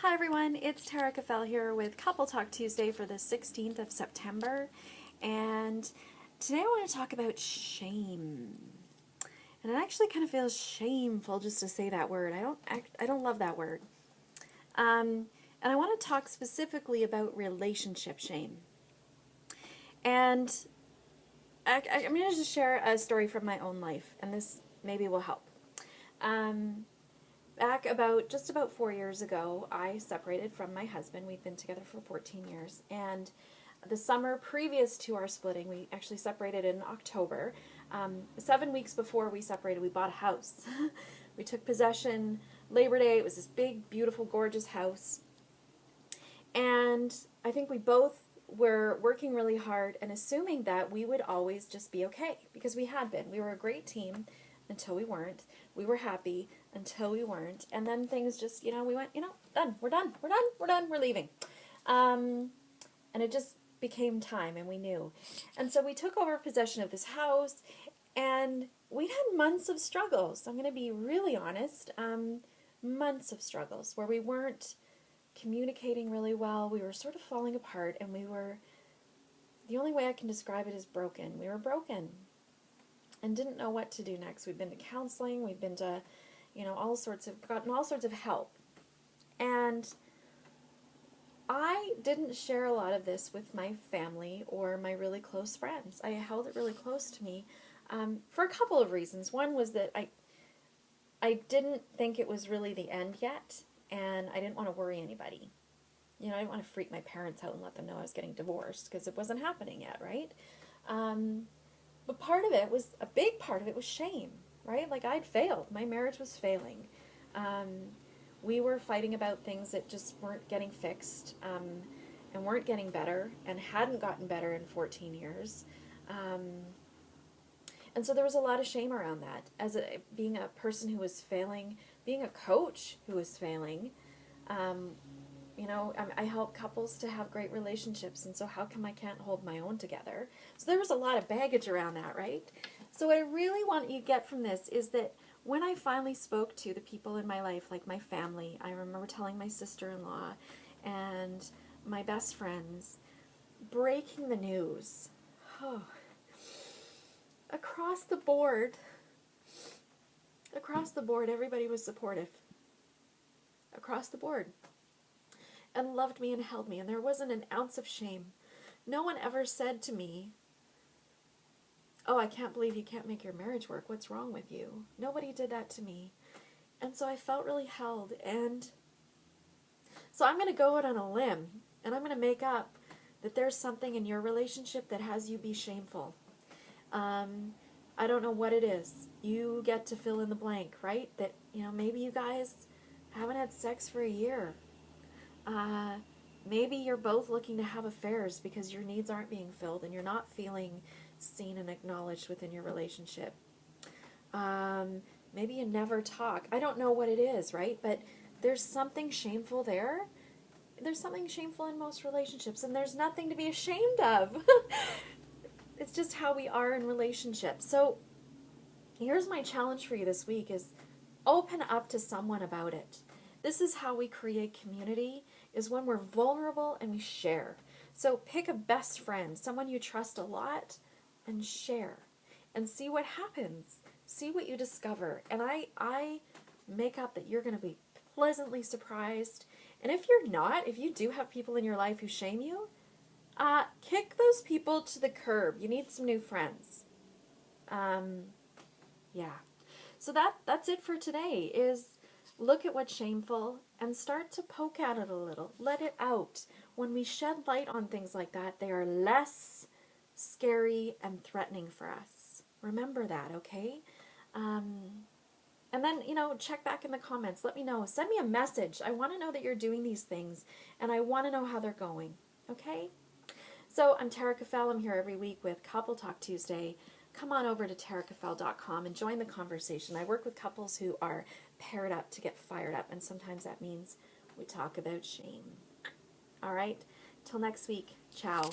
Hi everyone, it's Tara Caffelle here with Couple Talk Tuesday for the 16th of September, and today I want to talk about shame. And it actually kind of feels shameful just to say that word. I don't love that word. And I want to talk specifically about relationship shame. And I'm going to just share a story from my own life, and this maybe will help. Back just about 4 years ago, I separated from my husband. We'd been together for 14 years. And the summer previous to our splitting, we actually separated in October. 7 weeks before we separated, we bought a house. We took possession Labor Day. It was this big, beautiful, gorgeous house. And I think we both were working really hard and assuming that we would always just be okay, because we had been. We were a great team until we weren't. We were happy until we weren't. And then things just, we went, done. We're done. We're leaving. And it just became time, and we knew. And so we took over possession of this house, and we had months of struggles. I'm going to be really honest. Months of struggles where we weren't communicating really well. We were sort of falling apart, and the only way I can describe it is broken. We were broken and didn't know what to do next. We'd been to counseling. We'd been to, gotten all sorts of help. And I didn't share a lot of this with my family or my really close friends. I held it really close to me for a couple of reasons. One was that I didn't think it was really the end yet, and I didn't want to worry anybody. I didn't want to freak my parents out and let them know I was getting divorced, because it wasn't happening yet, right? But a big part of it was shame, right? Like, I'd failed. My marriage was failing. We were fighting about things that just weren't getting fixed, and weren't getting better, and hadn't gotten better in 14 years. And so there was a lot of shame around that. Being a person who was failing, being a coach who was failing, I help couples to have great relationships, and so how come I can't hold my own together? So there was a lot of baggage around that, right? So what I really want you to get from this is that when I finally spoke to the people in my life, like my family, I remember telling my sister-in-law and my best friends, breaking the news. Oh. Across the board, everybody was supportive. Across the board. And loved me and held me, and there wasn't an ounce of shame. No one ever said to me, "Oh, I can't believe you can't make your marriage work. What's wrong with you?" Nobody did that to me. And so I felt really held. And so I'm going to go out on a limb, and I'm going to make up that there's something in your relationship that has you be shameful. I don't know what it is. You get to fill in the blank, right? That, maybe you guys haven't had sex for a year. Maybe you're both looking to have affairs because your needs aren't being filled and you're not feeling seen and acknowledged within your relationship. Maybe you never talk. I don't know what it is, right? But there's something shameful there. There's something shameful in most relationships, and there's nothing to be ashamed of. It's just how we are in relationships. So here's my challenge for you this week is open up to someone about it. This is how we create community, is when we're vulnerable and we share. So pick a best friend, someone you trust a lot, and share. And see what happens. See what you discover. And I make up that you're going to be pleasantly surprised. And if you're not, if you do have people in your life who shame you, kick those people to the curb. You need some new friends. Yeah. So that's it for today, is look at what's shameful and start to poke at it a little. Let it out. When we shed light on things like that, they are less scary and threatening for us. Remember that, okay? And then, check back in the comments. Let me know. Send me a message. I want to know that you're doing these things, and I want to know how they're going, okay? So I'm Tara Caffelle. I'm here every week with Couple Talk Tuesday. Come on over to taracaffelle.com and join the conversation. I work with couples who are paired up to get fired up, and sometimes that means we talk about shame. All right, till next week. Ciao.